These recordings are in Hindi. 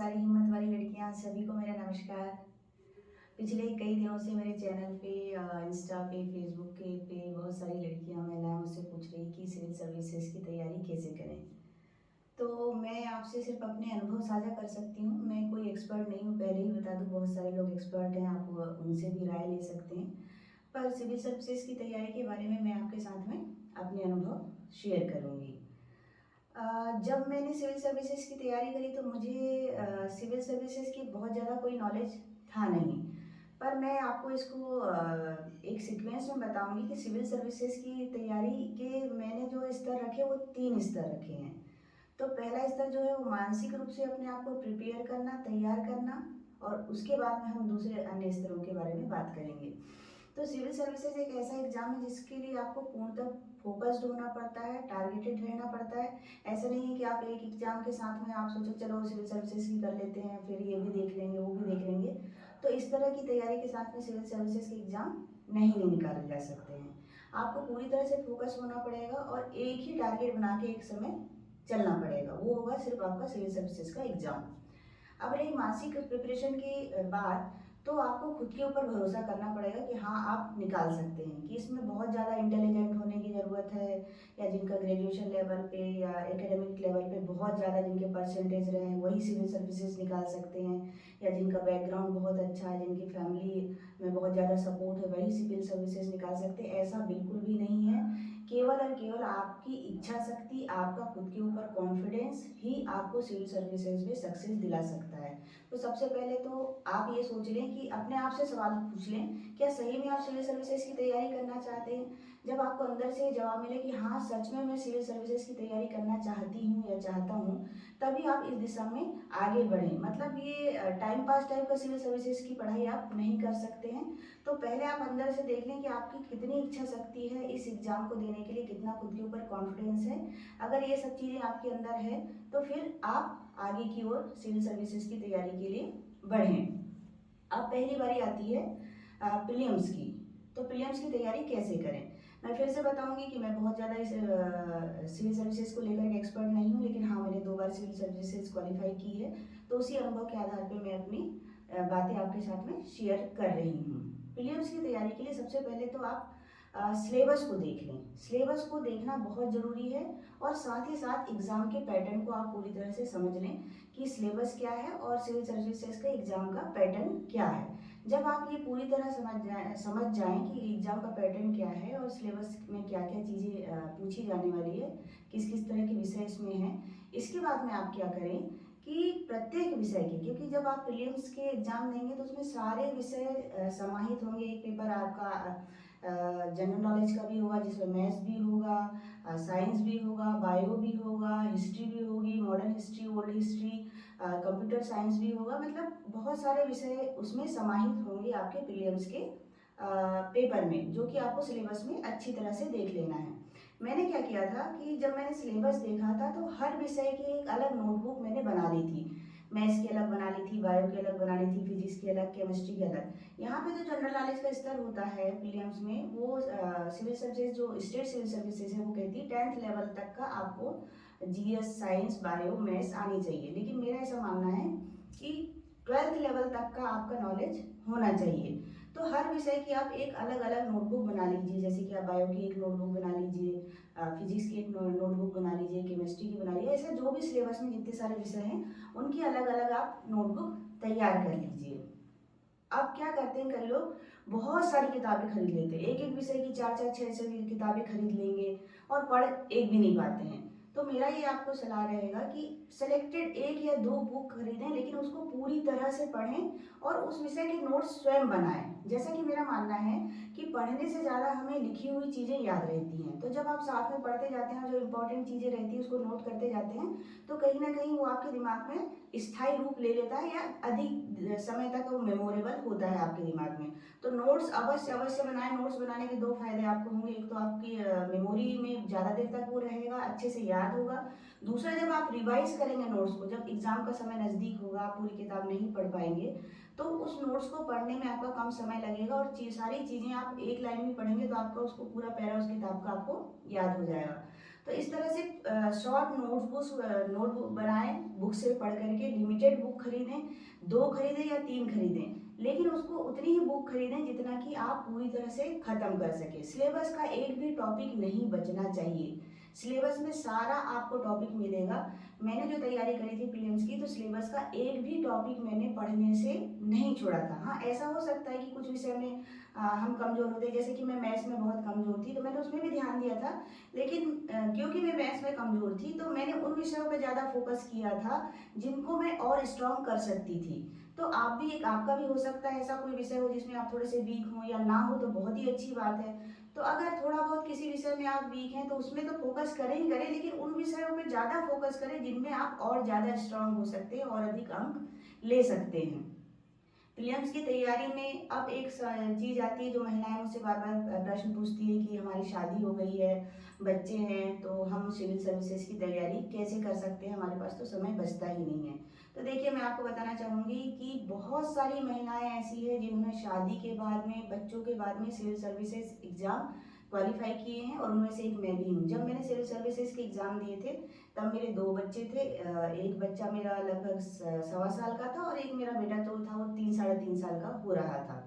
सारी हिम्मत वाली लड़कियां सभी को मेरा नमस्कार। पिछले कई दिनों से मेरे चैनल पे इंस्टा पे फेसबुक पे बहुत सारी लड़कियां महिलाएं मुझसे पूछ रही कि सिविल सर्विसेज की तैयारी कैसे करें। तो मैं आपसे सिर्फ अपने अनुभव साझा कर सकती हूँ। मैं कोई एक्सपर्ट नहीं हूँ, पहले ही बता दूँ। बहुत सारे लोग एक्सपर्ट हैं, आप उनसे भी राय ले सकते हैं। पर सिविल सर्विसेज की तैयारी के बारे में मैं आपके साथ में अपने अनुभव शेयर करूँगी। जब मैंने सिविल सर्विसेज की तैयारी करी तो मुझे सिविल सर्विसेज की बहुत ज़्यादा कोई नॉलेज था नहीं। पर मैं आपको इसको एक सीक्वेंस में बताऊंगी कि सिविल सर्विसेज की तैयारी के मैंने जो स्तर रखे वो 3 स्तर रखे हैं। तो पहला स्तर जो है वो मानसिक रूप से अपने आप को प्रिपेयर करना, तैयार करना, और उसके बाद में हम दूसरे अन्य स्तरों के बारे में बात करेंगे। तो सिविल सर्विसेज एक ऐसा एग्जाम है जिसके लिए आपको पूर्णतः फोकस्ड होना पड़ता है, टारगेटेड रहना पड़ता है। ऐसा नहीं है कि आप एक एग्जाम के साथ में आप सोचो चलो सिविल सर्विसेज की कर लेते हैं, फिर ये भी देख लेंगे वो भी देख लेंगे। तो इस तरह की तैयारी के साथ में सिविल सर्विसेज के एग्जाम नहीं निकाले जा सकते हैं। आपको पूरी तरह से फोकस होना पड़ेगा और एक ही टारगेट बना के एक समय चलना पड़ेगा। वो होगा सिर्फ आपका सिविल सर्विसेज का एग्जाम। अब रही मानसिक प्रिपरेशन की बात, तो आपको खुद के ऊपर भरोसा करना पड़ेगा कि हाँ आप निकाल सकते हैं, कि इसमें बहुत ज़्यादा इंटेलिजेंट होने की ज़रूरत है, या जिनका ग्रेजुएशन लेवल पे या एकेडमिक लेवल पे बहुत ज़्यादा जिनके परसेंटेज रहे वही सिविल सर्विसेज निकाल सकते हैं, या जिनका बैकग्राउंड बहुत अच्छा है, जिनकी फैमिली में बहुत ज़्यादा सपोर्ट है वही सिविल सर्विसेज निकाल सकते हैं। ऐसा बिल्कुल भी नहीं है। केवल और केवल आपकी इच्छा शक्ति, आपका खुद के ऊपर कॉन्फिडेंस ही आपको सिविल सर्विसेज में सक्सेस दिला सकता है। तो सबसे पहले तो आप ये सोच लें कि अपने आप से सवाल पूछ लें, क्या सही में आप सिविल सर्विसेज की तैयारी करना चाहते हैं। जब आपको अंदर से जवाब मिले कि हाँ सच में मैं सिविल सर्विसेज की तैयारी करना चाहती हूँ या चाहता हूँ, तभी आप इस दिशा में आगे बढ़ें। मतलब ये टाइम पास टाइप का सिविल सर्विसेज की पढ़ाई आप नहीं कर सकते हैं। तो पहले आप अंदर से देख लें कि आपकी कितनी इच्छा शक्ति है इस एग्जाम को देने के लिए, कितना खुद के ऊपर कॉन्फिडेंस है। अगर ये सब चीज़ें आपके अंदर है तो फिर आप आगे की ओर सिविल सर्विसेज की तैयारी के लिए बढ़ें। अब पहली बारी आती है प्रीलिम्स की। तो प्रीलिम्स की तैयारी कैसे करें। मैं फिर से बताऊंगी कि मैं बहुत ज़्यादा इस सिविल सर्विसेज को लेकर के एक्सपर्ट नहीं हूँ, लेकिन हाँ मैंने 2 बार सिविल सर्विसेज क्वालिफाई की है। तो उसी अनुभव के आधार पर मैं अपनी बातें आपके साथ में शेयर कर रही हूँ। प्रीलिम्स की तैयारी के लिए सबसे पहले तो आप सिलेबस को देख लें। सिलेबस को देखना बहुत ज़रूरी है, और साथ ही साथ एग्ज़ाम के पैटर्न को आप पूरी तरह से समझ लें कि सिलेबस क्या है और सिविल सर्विसेज का एग्ज़ाम का पैटर्न क्या है। जब आप ये पूरी तरह समझ जाएं कि एग्ज़ाम का पैटर्न क्या है और सिलेबस में क्या क्या चीज़ें पूछी जाने वाली है, किस किस तरह के विषय इसमें हैं, इसके बाद में आप क्या करें कि प्रत्येक विषय के, क्योंकि जब आप प्रीलिम्स के एग्जाम देंगे तो उसमें सारे विषय समाहित होंगे। एक पेपर आपका जनरल नॉलेज का भी होगा जिसमें मैथ्स भी होगा, साइंस भी होगा, बायो भी होगा, हिस्ट्री भी होगी, modern history, old history, computer science भी होगा। मतलब बहुत सारे विषय उसमें समाहित होंगे आपके प्रीलिम्स के पेपर में, जो कि आपको सिलेबस में अच्छी तरह से देख लेना है। मैंने क्या किया था कि जब मैंने सिलेबस देखा था तो हर विषय की एक अलग नोटबुक मैंने बना ली थी। मैथ्स की अलग बना ली थी, बायो की अलग बना ली थी, फिजिक्स की अलग, केमिस्ट्री की अलग। यहाँ पे जो जनरल नॉलेज का स्तर होता है प्रीलिम्स में, वो सिविल सर्विसेज जो स्टेट सिविल सर्विसेज है वो कहती है 10th लेवल तक का आपको जीएस, साइंस, बायो, मैथ्स आनी चाहिए। लेकिन मेरा ऐसा मानना है कि 12th लेवल तक का आपका नॉलेज होना चाहिए। तो हर विषय की आप एक अलग अलग नोटबुक बना लीजिए। जैसे कि आप बायो की एक नोटबुक बना लीजिए, फिजिक्स की एक नोटबुक बना लीजिए, केमिस्ट्री की बना लीजिए। ऐसे जो भी सिलेबस में जितने सारे विषय हैं उनकी अलग अलग आप नोटबुक तैयार कर लीजिए। अब क्या करते हैं कई लोग, बहुत सारी किताबें खरीद लेते हैं, एक एक विषय की 4-4 6-6 किताबें खरीद लेंगे और पढ़ एक भी नहीं पाते हैं। तो मेरा ये आपको सलाह रहेगा कि सिलेक्टेड 1 या 2 बुक खरीदें, लेकिन उसको पूरी तरह से पढ़ें और उस विषय के नोट्स स्वयं बनाएं। जैसा कि मेरा मानना है कि पढ़ने से ज़्यादा हमें लिखी हुई चीज़ें याद रहती हैं। तो जब आप साथ में पढ़ते जाते हैं और जो इंपॉर्टेंट चीज़ें रहती हैं उसको नोट करते जाते हैं, तो कहीं ना कहीं वो आपके दिमाग में स्थायी रूप ले लेता है, या अधिक समय तक वो मेमोरेबल होता है आपके दिमाग में। तो नोट्स अवश्य अवश्य बनाएं। नोट्स बनाने के 2 फायदे आपको होंगे। एक तो आपकी मेमोरी में ज़्यादा देर तक वो रहेगा, अच्छे से याद होगा। दूसरा, जब आप रिवाइज करेंगे नोट्स को, जब एग्जाम का समय नज़दीक होगा, आप पूरी किताब नहीं पढ़ पाएंगे, तो उस नोट्स को पढ़ने में आपका कम समय लगेगा और सारी चीज़ें आप एक लाइन में पढ़ेंगे तो आपका उसको पूरा पैरा उस किताब का आपको याद हो जाएगा। तो इस तरह से शॉर्ट नोटबुक बनाएं, बुक से पढ़ करके लिमिटेड बुक खरीदें, 2 खरीदें या 3 खरीदें, लेकिन उसको उतनी ही बुक खरीदें जितना कि आप पूरी तरह से खत्म कर सके। सिलेबस का एक भी टॉपिक नहीं बचना चाहिए, सिलेबस में सारा आपको टॉपिक मिलेगा। मैंने जो तैयारी करी थी प्रीलिम्स की, तो सिलेबस का एक भी टॉपिक मैंने पढ़ने से नहीं छोड़ा था। हाँ, ऐसा हो सकता है कि कुछ विषय में हम कमज़ोर होते हैं, जैसे कि मैं मैथ्स में बहुत कमज़ोर थी, तो मैंने उसमें भी ध्यान दिया था, लेकिन क्योंकि मैं मैथ्स में कमज़ोर थी तो मैंने उन विषयों पर ज़्यादा फोकस किया था जिनको मैं और स्ट्रॉन्ग कर सकती थी। तो आपका भी हो सकता है ऐसा कोई विषय हो जिसमें आप थोड़े से वीक हो, या ना हो तो बहुत ही अच्छी बात है। तो अगर थोड़ा बहुत किसी विषय में आप वीक हैं तो उसमें तो फोकस करें ही करें, लेकिन उन विषयों पे ज़्यादा फोकस करें जिनमें आप और ज़्यादा स्ट्रांग हो सकते हैं और अधिक अंक ले सकते हैं। प्रीलिम्स की तैयारी में अब एक चीज़ आती है जो महिलाएं मुझसे बार बार प्रश्न पूछती है कि हमारी शादी हो गई है, बच्चे हैं, तो हम सिविल सर्विसेज की तैयारी कैसे कर सकते हैं, हमारे पास तो समय बचता ही नहीं है। तो देखिए, मैं आपको बताना चाहूँगी कि बहुत सारी महिलाएं ऐसी हैं जिन्होंने शादी के बाद में, बच्चों के बाद में सिविल सर्विसेज एग्ज़ाम क्वालिफाई किए हैं, और उनमें से एक मैं भी हूँ। जब मैंने सिविल सर्विसेज के एग्ज़ाम दिए थे तब मेरे 2 बच्चे थे। एक बच्चा मेरा लगभग 1.25 साल का था, और एक मेरा बेटा तो था, वो 3 साढ़े 3 साल का हो रहा था।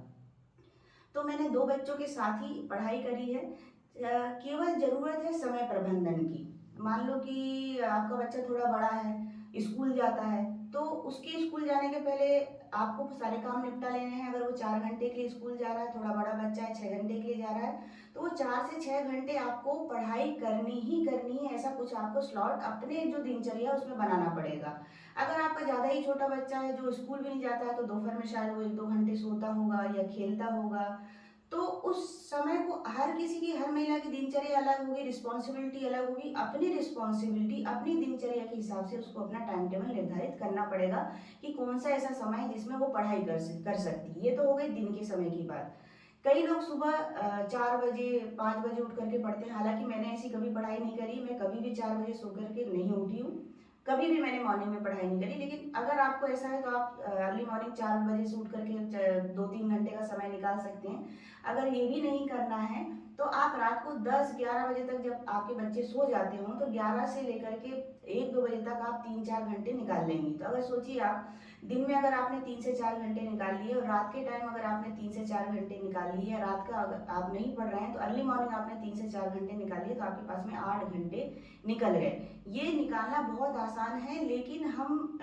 तो मैंने 2 बच्चों के साथ ही पढ़ाई करी है। केवल ज़रूरत है समय प्रबंधन की। मान लो कि आपका बच्चा थोड़ा बड़ा है, स्कूल जाता है, तो उसके स्कूल जाने के पहले आपको सारे काम निपटा लेने हैं। अगर वो 4 घंटे के लिए स्कूल जा रहा है, थोड़ा बड़ा बच्चा है 6 घंटे के लिए जा रहा है, तो वो 4 से 6 घंटे आपको पढ़ाई करनी ही करनी है। ऐसा कुछ आपको स्लॉट अपने जो दिनचर्या है उसमें बनाना पड़ेगा। अगर आपका ज़्यादा ही छोटा बच्चा है जो स्कूल भी नहीं जाता है, तो दोपहर में शायद वो 1-2 घंटे सोता होगा या खेलता होगा, तो उस समय को हर किसी की, हर महिला की दिनचर्या अलग होगी, रिस्पॉन्सिबिलिटी अलग होगी। अपनी रिस्पॉन्सिबिलिटी, अपनी दिनचर्या के हिसाब से उसको अपना टाइम टेबल निर्धारित करना पड़ेगा कि कौन सा ऐसा समय है जिसमें वो पढ़ाई कर सकती है। ये तो हो गई दिन के समय की बात। कई लोग सुबह 4 बजे 5 बजे उठ करके पढ़ते हैं। हालांकि मैंने ऐसी कभी पढ़ाई नहीं करी, मैं कभी भी 4 बजे सो करके नहीं उठी हूँ, कभी भी मैंने मॉर्निंग में पढ़ाई नहीं करी। लेकिन अगर आपको ऐसा है तो आप अर्ली मॉर्निंग 4 बजे से उठ करके 2-3 घंटे का समय निकाल सकते हैं। अगर ये भी नहीं करना है तो आप रात को 10-11 बजे तक, जब आपके बच्चे सो जाते हों, तो 11 से लेकर के 1-2 बजे तक आप 3-4 घंटे निकाल लेंगी। तो अगर सोचिए, आप दिन में अगर आपने 3 से 4 घंटे निकाल लिए, और रात के टाइम अगर आपने 3 से 4 घंटे निकाल लिए, रात का अगर आप नहीं पढ़ रहे हैं तो अर्ली मॉर्निंग आपने 3 से 4 घंटे निकाल लिए, तो आपके पास में 8 घंटे निकल गए। ये निकालना बहुत आसान है, लेकिन हम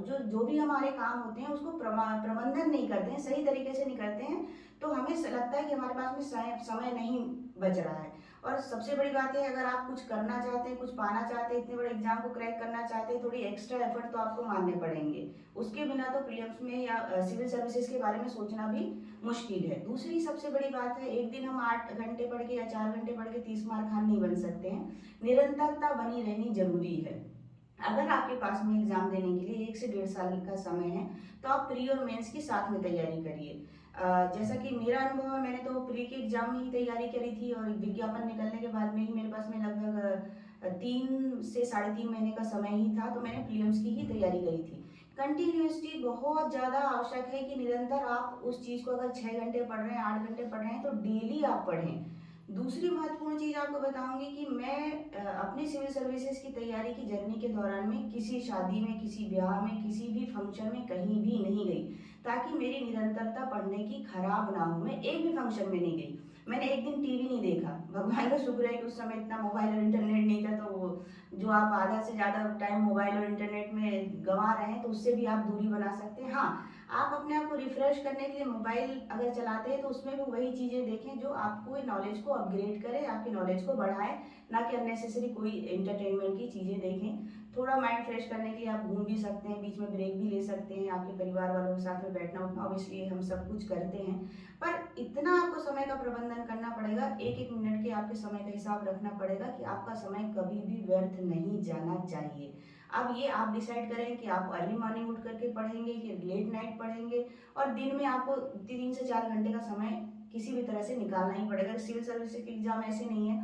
जो जो भी हमारे काम होते हैं उसको प्रबंधन नहीं करते हैं, सही तरीके से नहीं करते हैं, तो हमें लगता है कि हमारे पास में समय नहीं बच रहा है। और सबसे बड़ी बात है, अगर आप कुछ करना चाहते हैं, कुछ पाना चाहते हैं, इतने बड़े एग्जाम को क्रैक करना चाहते हैं, थोड़ी एक्स्ट्रा एफर्ट तो आपको मानने पड़ेंगे। उसके बिना तो प्रीलिम्स में या सिविल सर्विसेज के बारे में सोचना भी मुश्किल है। दूसरी सबसे बड़ी बात है, एक दिन हम 8 घंटे पढ़ के या 4 घंटे पढ़ के 30 मार्क हार नहीं बन सकते हैं। निरंतरता बनी रहनी जरूरी है। अगर आपके पास में एग्जाम देने के लिए 1 से 1.5 साल का समय है, तो आप प्री और मेंस की साथ में तैयारी करिए। जैसा कि मेरा अनुभव है, मैंने तो प्री के एग्जाम में ही तैयारी करी थी, और विज्ञापन निकलने के बाद में ही मेरे पास में लगभग 3 से 3.5 महीने का समय ही था, तो मैंने प्रीलिम्स की ही तैयारी करी थी। कंटिन्यूसली बहुत ज़्यादा आवश्यक है कि निरंतर आप उस चीज़ को, अगर 6 घंटे पढ़ रहे हैं, 8 घंटे पढ़ रहे हैं, तो डेली आप पढ़ें। दूसरी महत्वपूर्ण चीज़ आपको बताऊंगी कि मैं अपनी सिविल सर्विसेज की तैयारी की जर्नी के दौरान में किसी शादी में, किसी ब्याह में, किसी भी फंक्शन में कहीं भी नहीं गई, ताकि मेरी निरंतरता पढ़ने की खराब ना हो। मैं एक भी फंक्शन में नहीं गई, मैंने एक दिन टीवी नहीं देखा। भगवान का शुक्र है कि उस समय इतना मोबाइल और इंटरनेट नहीं था, तो वो जो आप आधा से ज़्यादा टाइम मोबाइल और इंटरनेट में गंवा रहे हैं, तो उससे भी आप दूरी बना सकते हैं। हाँ, आप अपने आप को रिफ्रेश करने के लिए मोबाइल अगर चलाते हैं तो उसमें भी वही चीज़ें देखें जो आपको नॉलेज को अपग्रेड करे, आपकी नॉलेज को बढ़ाए, ना कि अननेसेसरी कोई एंटरटेनमेंट की चीज़ें देखें। थोड़ा माइंड फ्रेश करने के लिए आप घूम भी सकते हैं, बीच में ब्रेक भी ले सकते हैं, आपके परिवार वालों के साथ में बैठना उठना, ऑब्वियसली हम सब कुछ करते हैं, पर इतना आपको समय का प्रबंधन करना पड़ेगा, एक एक मिनट के आपके समय का हिसाब रखना पड़ेगा कि आपका समय कभी भी व्यर्थ नहीं जाना चाहिए। अब ये आप डिसाइड करें कि आप अर्ली मॉर्निंग उठ करके पढ़ेंगे कि लेट नाइट पढ़ेंगे, और दिन में आपको 3 से 4 घंटे का समय किसी भी तरह से निकालना ही पड़ेगा। सिविल सर्विस के एग्जाम ऐसे नहीं है,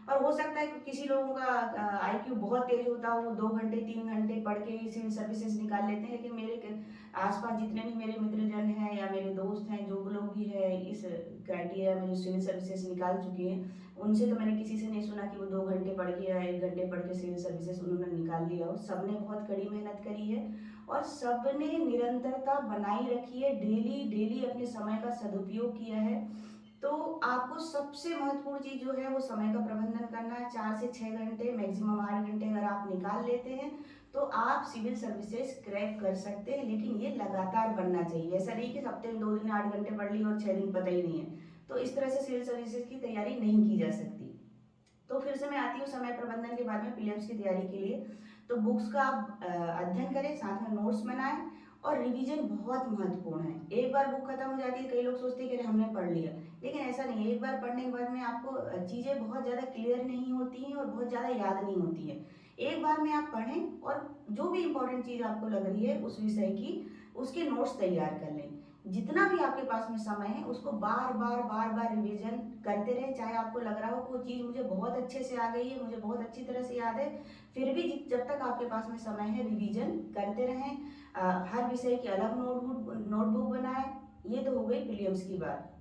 और हो सकता है कि किसी लोगों का आईक्यू बहुत तेज होता हो, वो 2 घंटे 3 घंटे पढ़ के ही सिविल सर्विसेज निकाल लेते हैं। लेकिन मेरे आसपास जितने भी मेरे मित्रजन हैं या मेरे दोस्त हैं, जो लोग भी है इस क्राइटेरिया में जो सिविल सर्विसेज निकाल चुके हैं, उनसे तो मैंने किसी से नहीं सुना कि वो 2 घंटे पढ़ के या 1 घंटे पढ़ के सिविल सर्विसेज उन्होंने निकाल लिया हो। सबने बहुत कड़ी मेहनत करी है और सबने निरंतरता बनाई रखी है, डेली डेली अपने समय का सदुपयोग किया है। तो आपको सबसे महत्वपूर्ण चीज जो है वो समय का प्रबंधन करना है। 4 से 6 घंटे, मैक्सिमम 8 घंटे अगर आप निकाल लेते हैं तो आप सिविल सर्विसेज क्रैक कर सकते हैं। लेकिन ये लगातार बनना चाहिए, ऐसा नहीं कि हफ्ते में 2 दिन 8 घंटे पढ़ लिए और 6 दिन पता ही नहीं है। तो इस तरह से सिविल सर्विसेज की तैयारी नहीं की जा सकती। तो फिर से मैं आती हूँ समय प्रबंधन के बारे में प्रीलिम्स की तैयारी के लिए। तो बुक्स का आप अध्ययन करें, साथ में नोट्स बनाएं और रिवीजन बहुत महत्वपूर्ण है। एक बार बुक खत्म हो जाती है, कई लोग सोचते हैं कि हमने पढ़ लिया, लेकिन ऐसा नहीं है। एक बार पढ़ने के बाद में आपको चीज़ें बहुत ज़्यादा क्लियर नहीं होती हैं और बहुत ज़्यादा याद नहीं होती है। एक बार में आप पढ़ें और जो भी इम्पोर्टेंट चीज़ आपको लग रही है उस विषय की, उसके नोट्स तैयार कर लें। जितना भी आपके पास में समय है उसको बार बार रिवीजन करते रहें। चाहे आपको लग रहा हो कि वो चीज़ मुझे बहुत अच्छे से आ गई है, मुझे बहुत अच्छी तरह से याद है, फिर भी जब तक आपके पास में समय है रिवीजन करते रहें। हर विषय की अलग नोटबुक बनाएं। ये तो हो गई प्रीलिम्स की बात।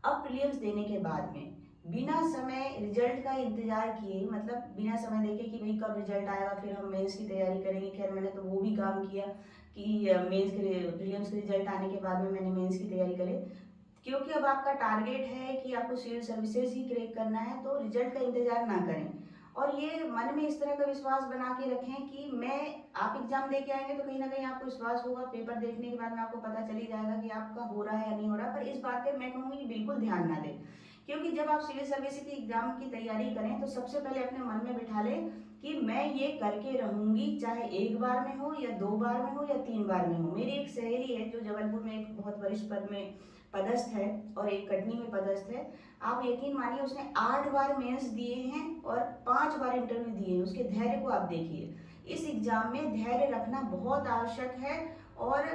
अब प्रीलिम्स देने के बाद में बिना समय रिजल्ट का इंतजार किए, मतलब बिना समय देखे कि भाई कब रिजल्ट आएगा फिर हम मेंस की तैयारी करेंगे, खैर मैंने तो वो भी काम किया कि मेंस के प्रीलिम्स के रिजल्ट आने के बाद में मैंने मेंस की तैयारी करी। क्योंकि अब आपका टारगेट है कि आपको सिविल सर्विसेज ही क्रैक करना है, तो रिजल्ट का इंतजार ना करें और ये मन में इस तरह का विश्वास बना के रखें कि मैं, आप एग्जाम दे के आएंगे तो कहीं ना कहीं आपको विश्वास होगा, पेपर देखने के बाद में आपको पता चल ही जाएगा कि आपका हो रहा है या नहीं हो रहा। पर इस बात पे मैं कहूँगी कि बिल्कुल ध्यान ना दें, क्योंकि जब आप सिविल सर्विस की एग्जाम की तैयारी करें तो सबसे पहले अपने मन में बिठा लें कि मैं ये करके रहूंगी, चाहे 1 बार में हो या 2 बार में हो या 3 बार में हो। मेरी एक सहेली है जो जबलपुर में एक बहुत वरिष्ठ पद में पदस्थ है और एक कटनी में पदस्थ है। आप यकीन मानिए उसने 8 बार मेंस दिए हैं और 5 बार इंटरव्यू दिए हैं। उसके धैर्य को आप देखिए। इस एग्जाम में धैर्य रखना बहुत आवश्यक है और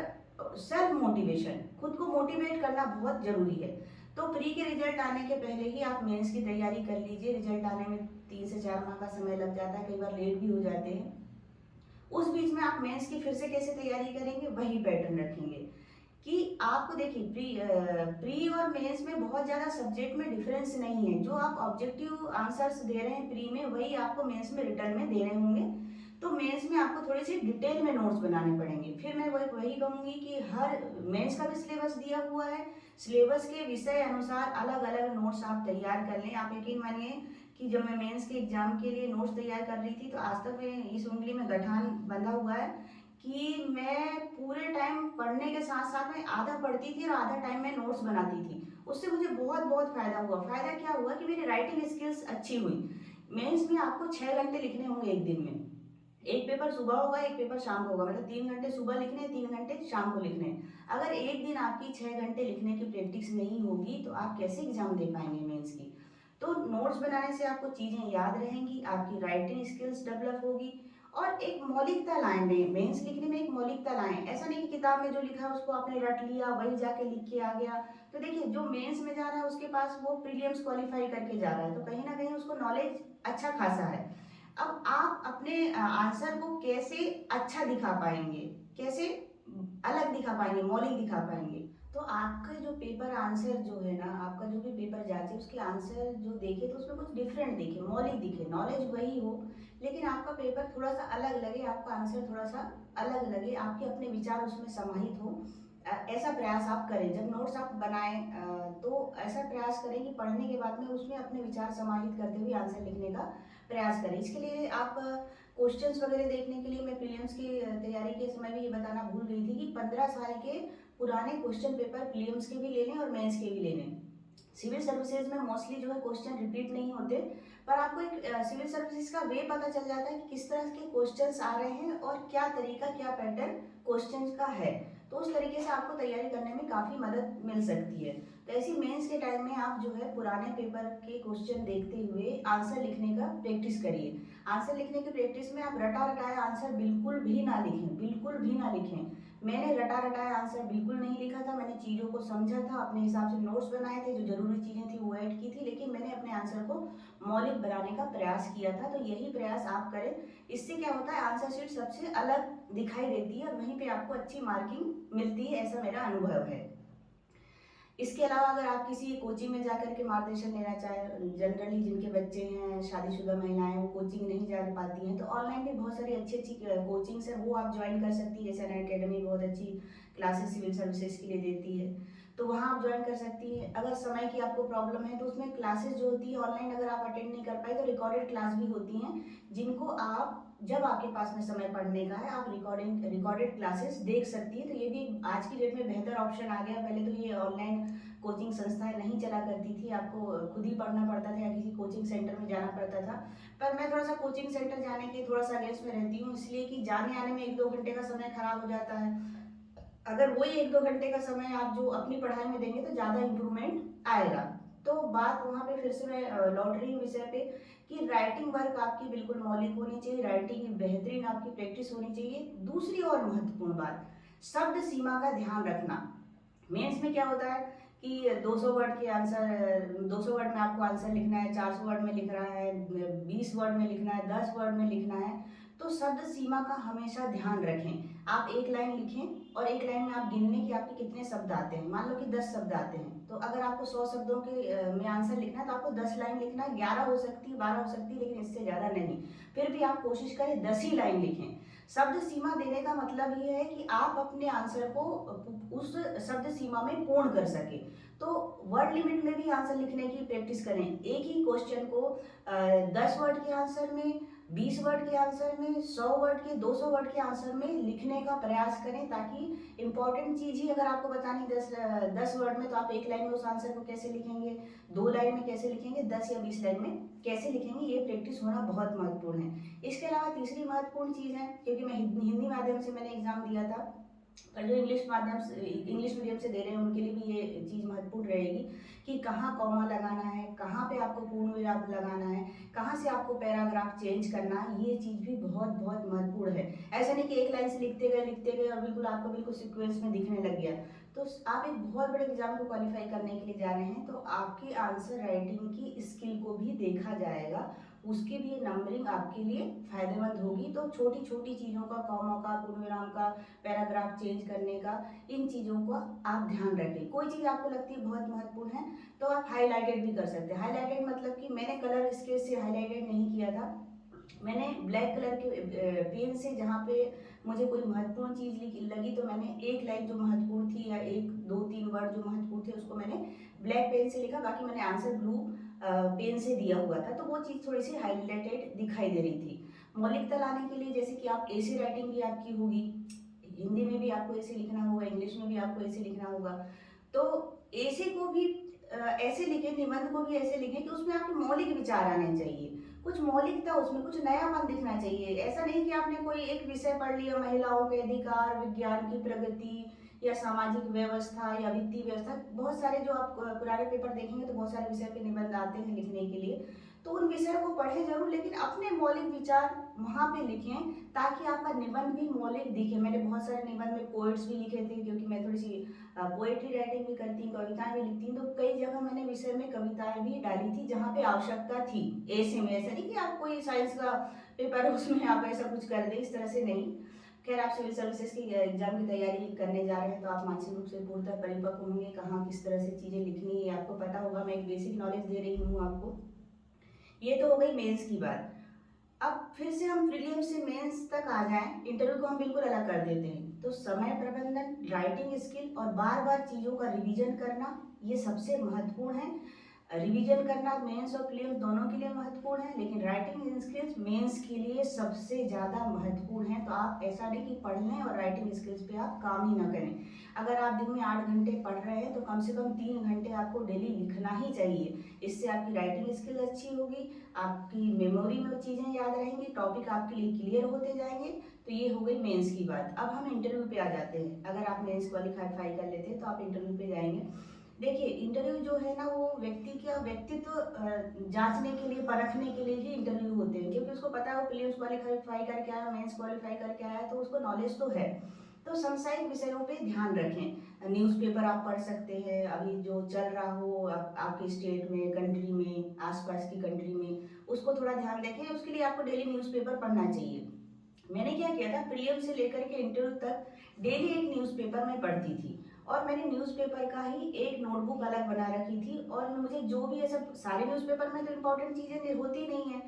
सेल्फ मोटिवेशन, खुद को मोटिवेट करना बहुत जरूरी है। तो प्री के रिजल्ट आने के पहले ही आप मेंस की तैयारी कर लीजिए। रिजल्ट आने में 3 से 4 माह का समय लग जाता है, कई बार लेट भी हो जाते हैं। उस बीच में आप मेंस की फिर से कैसे तैयारी करेंगे, वही पैटर्न रखेंगे कि आपको देखिए प्री और मेंस में बहुत ज़्यादा सब्जेक्ट में डिफरेंस नहीं है। जो आप ऑब्जेक्टिव आंसर्स दे रहे हैं प्री में, वही आपको मेंस में रिटर्न में देने होंगे। तो मेंस में आपको थोड़ी सी डिटेल में नोट्स बनाने पड़ेंगे। फिर मैं वही कहूँगी कि हर मेंस का भी सिलेबस दिया हुआ है, सिलेबस के विषय अनुसार अलग अलग नोट्स आप तैयार कर लें। आप यकीन मानिए कि जब मैं मेंस के एग्जाम के लिए नोट्स तैयार कर रही थी तो आज तक मैं इस उंगली में गठान बंधा हुआ है कि मैं पूरे टाइम पढ़ने के साथ साथ में आधा पढ़ती थी और आधा टाइम में नोट्स बनाती थी। उससे मुझे बहुत बहुत फायदा हुआ। फायदा क्या हुआ कि मेरी राइटिंग स्किल्स अच्छी हुई। मेंस में आपको 6 घंटे लिखने होंगे एक दिन में। एक पेपर सुबह होगा, एक पेपर शाम को होगा, मतलब 3 घंटे सुबह लिखने, 3 घंटे शाम को लिखने। अगर एक दिन आपकी 6 घंटे लिखने की प्रैक्टिस नहीं होगी तो आप कैसे एग्जाम दे पाएंगे मेंस की। तो नोट्स बनाने से आपको चीज़ें याद रहेंगी, आपकी राइटिंग स्किल्स डेवलप होगी और एक मौलिकता लाएंगे। मेंस लिखने में एक मौलिकता लाएं। ऐसा नहीं कि किताब में जो लिखा है उसको आपने रट लिया, वही जाके लिख के आ गया। तो देखिए जो मेंस में जा रहा है उसके पास वो प्रीलिम्स क्वालिफाई करके जा रहा है, तो कहीं ना कहीं उसको नॉलेज अच्छा खासा है। अब आप अपने आंसर को कैसे अच्छा दिखा पाएंगे, कैसे अलग दिखा पाएंगे, मौलिक दिखा पाएंगे। तो आपका जो पेपर आंसर जो है ना, आपका जो भी पेपर जांचे उसके आंसर जो देखे तो उसमें कुछ डिफरेंट दिखे, मौलिक दिखे, नॉलेज वही हो लेकिन आपका पेपर थोड़ा सा अलग लगे, आपका आंसर थोड़ा सा अलग लगे, आपके अपने विचार उसमें समाहित हो। ऐसा प्रयास आप करें। जब नोट्स आप बनाएं तो ऐसा प्रयास करें कि पढ़ने के बाद में उसमें अपने विचार समाहित करते हुए आंसर लिखने का प्रयास करें। इसके लिए आप क्वेश्चंस वगैरह देखने के लिए मैं प्रीलिम्स की तैयारी के समय भी ये बताना भूल गई थी कि 15 साल के पुराने क्वेश्चन पेपर प्रीलिम्स के भी ले लें और मेंस के भी ले लें। सिविल सर्विसेज में मोस्टली जो है क्वेश्चन रिपीट नहीं होते, पर आपको एक सिविल सर्विसेज का वे पता चल जाता है कि किस तरह के क्वेश्चंस आ रहे हैं और क्या तरीका, क्या पैटर्न क्वेश्चंस का है। तो उस तरीके से आपको तैयारी करने में काफ़ी मदद मिल सकती है। तो तो ऐसी मेंस के टाइम में आप जो है पुराने पेपर के क्वेश्चन देखते हुए आंसर लिखने का प्रैक्टिस करिए। आंसर लिखने की प्रैक्टिस में आप रटा रटाया आंसर बिल्कुल भी ना लिखें, बिल्कुल भी ना लिखें। मैंने रटा रटाया आंसर बिल्कुल नहीं लिखा था, मैंने चीज़ों को समझा था, अपने हिसाब से नोट्स बनाए थे, जो जरूरी चीज़ें थी वो ऐड की थी, लेकिन मैंने अपने आंसर को मौलिक बनाने का प्रयास किया था। तो यही प्रयास आप करें। इससे क्या होता है, आंसर शीट सबसे अलग दिखाई देती है और वहीं पे आपको अच्छी मार्किंग मिलती है, ऐसा मेरा अनुभव है। इसके अलावा अगर आप किसी कोचिंग में जाकर के मार्गदर्शन लेना चाहें, जनरली जिनके बच्चे हैं, शादीशुदा महिलाएं, वो कोचिंग नहीं जा पाती हैं, तो ऑनलाइन भी बहुत सारी अच्छी अच्छी कोचिंग्स हैं, वो आप ज्वाइन कर सकती है। जैसे अन अकेडमी बहुत अच्छी क्लासेस सिविल सर्विसेज के लिए देती है, तो वहाँ आप ज्वाइन कर सकती है। अगर समय की आपको प्रॉब्लम है तो उसमें क्लासेस जो होती है ऑनलाइन, अगर आप अटेंड नहीं कर पाए तो रिकॉर्डेड क्लास भी होती हैं, जिनको आप जब आपके पास में समय पढ़ने का है आप रिकॉर्डेड क्लासेस देख सकती है। तो ये भी आज की डेट में बेहतर ऑप्शन आ गया। पहले तो ये ऑनलाइन कोचिंग संस्थाएं नहीं चला करती थी, आपको खुद ही पढ़ना पड़ता था या किसी कोचिंग सेंटर में जाना पड़ता था। पर मैं थोड़ा सा कोचिंग सेंटर जाने के थोड़ा सा अगेंस्ट में रहती हूँ, इसलिए कि जाने आने में 1-2 घंटे का समय खराब हो जाता है। अगर वही 1-2 घंटे का समय आप जो अपनी पढ़ाई में देंगे तो ज़्यादा इम्प्रूवमेंट आएगा। तो बात वहाँ पे फिर से मैं लौट रही हूँ विषय पे कि राइटिंग वर्क आपकी बिल्कुल मौलिक होनी चाहिए, राइटिंग की बेहतरीन आपकी प्रैक्टिस होनी चाहिए। दूसरी और महत्वपूर्ण बात, शब्द सीमा का ध्यान रखना। मेंस में क्या होता है कि 200 वर्ड के आंसर, 200 वर्ड में आपको आंसर लिखना है, 400 वर्ड में लिख रहा है, 20 वर्ड में लिखना है, 10 वर्ड में लिखना है। तो शब्द सीमा का हमेशा ध्यान रखें। आप एक लाइन लिखें और एक लाइन में आप गिन लें कि आपके कितने शब्द आते हैं। मान लो कि 10 शब्द आते हैं, तो अगर आपको 100 शब्दों के में आंसर लिखना है तो आपको 10 लाइन लिखना है। 11 हो सकती है, 12 हो सकती है, लेकिन इससे ज़्यादा नहीं। फिर भी आप कोशिश करें 10 ही लाइन लिखें। शब्द सीमा देने का मतलब ये है कि आप अपने आंसर को उस शब्द सीमा में पूर्ण कर सके। तो वर्ड लिमिट में भी आंसर लिखने की प्रैक्टिस करें। एक ही क्वेश्चन को 10 वर्ड के आंसर में, 20 वर्ड के आंसर में, 100 वर्ड के, 200 वर्ड के आंसर में लिखने का प्रयास करें, ताकि इंपॉर्टेंट चीज ही अगर आपको बतानी 10 वर्ड में, तो आप एक लाइन में उस आंसर को कैसे लिखेंगे, 2 लाइन में कैसे लिखेंगे, 10 या 20 लाइन में कैसे लिखेंगे, ये प्रैक्टिस होना बहुत महत्वपूर्ण है। इसके अलावा तीसरी महत्वपूर्ण चीज है, क्योंकि मैं हिंदी माध्यम से मैंने एग्जाम दिया था, पर जो इंग्लिश मीडियम से दे रहे हैं उनके लिए भी ये चीज़ महत्वपूर्ण रहेगी कि कहाँ कॉमा लगाना है, कहाँ पे आपको पूर्ण विराम लगाना है, कहाँ से आपको पैराग्राफ चेंज करना है। ये चीज़ भी बहुत बहुत महत्वपूर्ण है। ऐसा नहीं कि एक लाइन से लिखते गए और बिल्कुल आपको बिल्कुल सीक्वेंस में दिखने लग गया। तो आप एक बहुत बड़े एग्जाम को क्वालिफाई करने के लिए जा रहे हैं, तो आपकी आंसर राइटिंग की स्किल को भी देखा जाएगा, उसके लिए नंबरिंग आपके लिए फायदेमंद होगी। तो छोटी छोटी चीज़ों का, कॉमा का, पूर्ण विराम का, पैराग्राफ चेंज करने का, इन चीज़ों का आप ध्यान रखें। कोई चीज़ आपको लगती है बहुत महत्वपूर्ण है तो आप हाईलाइटेड भी कर सकते हैं। हाईलाइटेड मतलब कि मैंने कलर स्केच से हाईलाइटेड नहीं किया था, मैंने ब्लैक कलर के पेन से जहाँ पे मुझे कोई महत्वपूर्ण चीज़ लगी तो मैंने एक लाइन जो महत्वपूर्ण थी या 1-2-3 वर्ड जो महत्वपूर्ण थे उसको मैंने ब्लैक पेन से लिखा, बाकी मैंने आंसर ब्लू पेन से दिया हुआ था, तो वो चीज़ थोड़ी सी हाईलाइटेड दिखाई दे रही थी। मौलिकता लाने के लिए जैसे कि आप ऐसी राइटिंग भी आपकी होगी, हिंदी में भी आपको ऐसे लिखना होगा, इंग्लिश में भी आपको ऐसे लिखना होगा, तो ऐसे को भी ऐसे लिखें, निबंध को भी ऐसे लिखें कि उसमें आपके मौलिक विचार आने चाहिए, कुछ मौलिकता, उसमें कुछ नयापन दिखना चाहिए। ऐसा नहीं कि आपने कोई एक विषय पढ़ लिया, महिलाओं के अधिकार, विज्ञान की प्रगति या सामाजिक व्यवस्था या वित्तीय व्यवस्था, बहुत सारे जो आप पुराने पेपर देखेंगे तो बहुत सारे विषय पे निबंध आते हैं लिखने के लिए, तो उन विषयों को पढ़ें जरूर, लेकिन अपने मौलिक विचार वहाँ पे लिखें ताकि आपका निबंध भी मौलिक दिखे। मैंने बहुत सारे निबंध में पोएट्स भी लिखे थे, क्योंकि मैं थोड़ी सी पोएट्री राइटिंग भी करती हूँ, कविताएं भी लिखती हूँ, तो कई जगह मैंने विषय में कविताएं भी डाली थी जहाँ पे आवश्यकता थी। ऐसे में ऐसा नहीं कि आप कोई साइंस का पेपर है उसमें आप ऐसा कुछ कर दें, इस तरह से नहीं। खैर, आप सिविल सर्विसेज की एग्जाम की तैयारी करने जा रहे हैं तो आप मानसिक रूप से पूर्णतः परिपक्व होंगे, कहाँ किस तरह से चीज़ें लिखनी है आपको पता होगा। मैं एक बेसिक नॉलेज दे रही हूँ आपको। ये तो हो गई मेंस की बात। अब फिर से हम प्रीलिम्स से मेंस तक आ जाएं, इंटरव्यू को हम बिल्कुल अलग कर देते हैं। तो समय प्रबंधन, राइटिंग स्किल और बार बार चीज़ों का रिवीजन करना, ये सबसे महत्वपूर्ण है। रिवीजन करना मेंस और प्रीलिम्स दोनों के लिए महत्वपूर्ण है, लेकिन राइटिंग स्किल्स मेंस के लिए सबसे ज़्यादा महत्वपूर्ण है। तो आप ऐसा नहीं कि पढ़ लें और राइटिंग स्किल्स पे आप काम ही ना करें। अगर आप दिन में 8 घंटे पढ़ रहे हैं तो कम से कम 3 घंटे आपको डेली लिखना ही चाहिए। इससे आपकी राइटिंग स्किल अच्छी होगी, आपकी मेमोरी में वो चीज़ें याद रहेंगी, टॉपिक आपके लिए क्लियर होते जाएंगे। तो ये हो गई मेंस की बात। अब हम इंटरव्यू पे आ जाते हैं। अगर आप मेंस क्वालिफाई कर लेते हैं तो आप इंटरव्यू पे जाएंगे। देखिए, इंटरव्यू जो है ना वो व्यक्ति का व्यक्तित्व जाँचने के लिए, परखने के लिए ही इंटरव्यू होते हैं, क्योंकि उसको पता है वो प्रीलिम्स क्वालीफाई करके आया, मेंस क्वालीफाई करके आया है, तो उसको नॉलेज तो है। तो समसामयिक विषयों पे ध्यान रखें। न्यूज़पेपर आप पढ़ सकते हैं, अभी जो चल रहा हो आपके स्टेट में, कंट्री में, आस-पास की कंट्री में, उसको थोड़ा ध्यान देखें। उसके लिए आपको डेली न्यूज़पेपर पढ़ना चाहिए। मैंने क्या किया था, प्रीलिम से लेकर के इंटरव्यू तक डेली एक न्यूज़पेपर मैं पढ़ती थी, और मैंने न्यूज़पेपर का ही एक नोटबुक अलग बना रखी थी, और मुझे जो भी ऐसा, सारे न्यूज़पेपर में तो इम्पोर्टेंट चीज़ें होती नहीं है,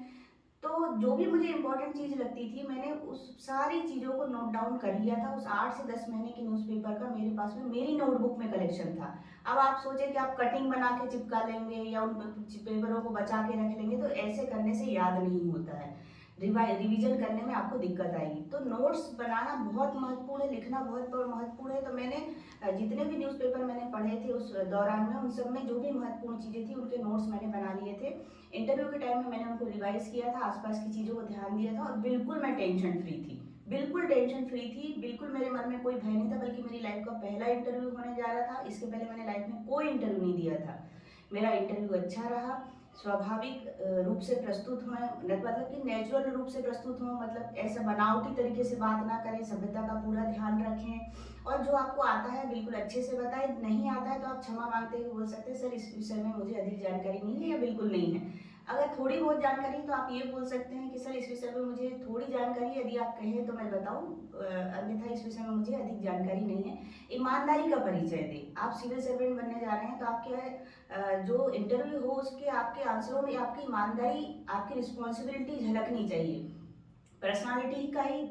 तो जो भी मुझे इम्पोर्टेंट चीज़ लगती थी मैंने उस सारी चीज़ों को नोट डाउन कर लिया था। उस 8 से 10 महीने के न्यूज़पेपर का मेरे पास में मेरी नोटबुक में कलेक्शन था। अब आप सोचें कि आप कटिंग बना के चिपका लेंगे या उन पेपरों को बचा के रख लेंगे, तो ऐसे करने से याद नहीं होता है। रिवीजन करने में आपको दिक्कत आएगी। तो नोट्स बनाना बहुत महत्वपूर्ण है, लिखना बहुत महत्वपूर्ण है। तो मैंने जितने भी न्यूज़पेपर मैंने पढ़े थे उस दौरान में, उन सब में जो भी महत्वपूर्ण चीज़ें थी उनके नोट्स मैंने बना लिए थे। इंटरव्यू के टाइम में मैंने उनको रिवाइज किया था, आसपास की चीज़ों को ध्यान दिया था, और बिल्कुल मैं टेंशन फ्री थी। बिल्कुल टेंशन फ्री थी, बिल्कुल मेरे मन में कोई भय नहीं था, बल्कि मेरी लाइफ का पहला इंटरव्यू होने जा रहा था। इसके पहले मैंने लाइफ में कोई इंटरव्यू नहीं दिया था। मेरा इंटरव्यू अच्छा रहा। स्वाभाविक रूप से प्रस्तुत हुए, मतलब कि नेचुरल रूप से प्रस्तुत हुए, मतलब ऐसा बनावटी तरीके से बात ना करें, सभ्यता का पूरा ध्यान रखें, और जो आपको आता है बिल्कुल अच्छे से बताएं। नहीं आता है तो आप क्षमा मांगते हुए बोल सकते हैं, सर इस विषय में मुझे अधिक जानकारी नहीं है या बिल्कुल नहीं है। अगर थोड़ी बहुत जानकारी है तो आप ये बोल सकते हैं कि सर इस विषय में मुझे थोड़ी जानकारी है, यदि आप कहें तो मैं बताऊं, अन्यथा इस विषय में मुझे अधिक जानकारी नहीं है। ईमानदारी का परिचय दें। आप सिविल सर्वेंट बनने जा रहे हैं, तो आपके जो इंटरव्यू हो उसके आपके आंसरों में आपकी ईमानदारी, आपकी रिस्पॉन्सिबिलिटी झलकनी चाहिए। पर्सनालिटी का ही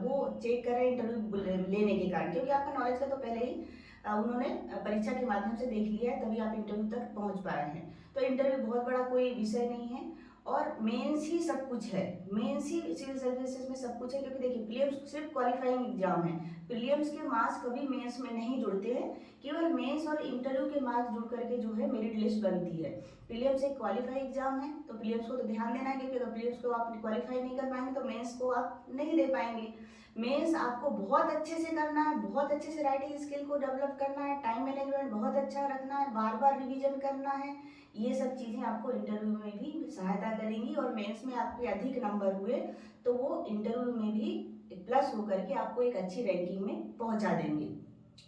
वो चेक कर रहे हैं इंटरव्यू लेने के कारण, क्योंकि आपका नॉलेज का तो पहले ही उन्होंने परीक्षा के माध्यम से देख लिया है, तभी आप इंटरव्यू तक पहुंच पाए हैं। तो इंटरव्यू बहुत बड़ा कोई विषय नहीं है, और मेंस ही सब कुछ है। मेंस ही सिविल सर्विसेज में सब कुछ है, क्योंकि देखिए प्रीलिम्स सिर्फ क्वालिफाइंग एग्जाम है। प्रीलिम्स के मार्क्स कभी मेंस में नहीं जुड़ते हैं, केवल मेंस और इंटरव्यू के मार्क्स जुड़ करके जो है मेरिट लिस्ट बनती है। प्रीलिम्स एक क्वालिफाई एग्जाम है, तो प्रीलिम्स को तो ध्यान देना है, क्योंकि अगर प्रीलिम्स को आप क्वालिफाई नहीं कर पाएंगे तो मेंस को आप नहीं दे पाएंगे। मेंस आपको बहुत अच्छे से करना है, बहुत अच्छे से राइटिंग स्किल को डेवलप करना है, टाइम मैनेजमेंट बहुत अच्छा रखना है, बार बार रिवीजन करना है। ये सब चीज़ें आपको इंटरव्यू में भी सहायता करेंगी, और मेंस में आपके अधिक नंबर हुए तो वो इंटरव्यू में भी प्लस होकर के आपको एक अच्छी रैंकिंग में पहुंचा देंगे।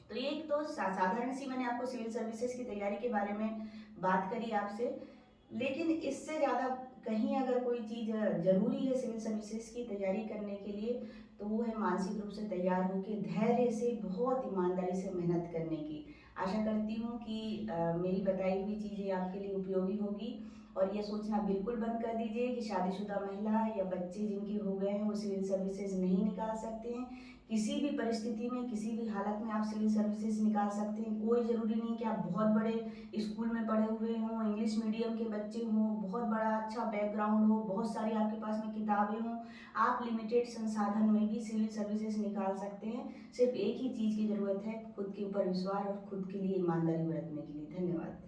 तो ये एक तो साधारण सी मैंने आपको सिविल सर्विसेज की तैयारी के बारे में बात करी आपसे, लेकिन इससे ज़्यादा कहीं अगर कोई चीज़ जरूरी है सिविल सर्विसेज की तैयारी करने के लिए, तो वो है मानसिक रूप से तैयार होकर धैर्य से, बहुत ईमानदारी से मेहनत करने की। आशा करती हूँ कि मेरी बताई हुई चीज़ें आपके लिए उपयोगी होगी, और ये सोचना बिल्कुल बंद कर दीजिए कि शादीशुदा महिला या बच्चे जिनके हो गए हैं वो सिविल सर्विसेज नहीं निकाल सकते हैं। किसी भी परिस्थिति में, किसी भी हालत में आप सिविल सर्विसेज निकाल सकते हैं। कोई ज़रूरी नहीं कि आप बहुत बड़े स्कूल में पढ़े हुए हों, इंग्लिश मीडियम के बच्चे हों, बहुत बड़ा अच्छा बैकग्राउंड हो, बहुत सारी आपके पास में किताबें हों, आप लिमिटेड संसाधन में भी सिविल सर्विसेज निकाल सकते हैं। सिर्फ एक ही चीज़ की ज़रूरत है, खुद के ऊपर विश्वास और खुद के लिए ईमानदारी बरतने के लिए। धन्यवाद।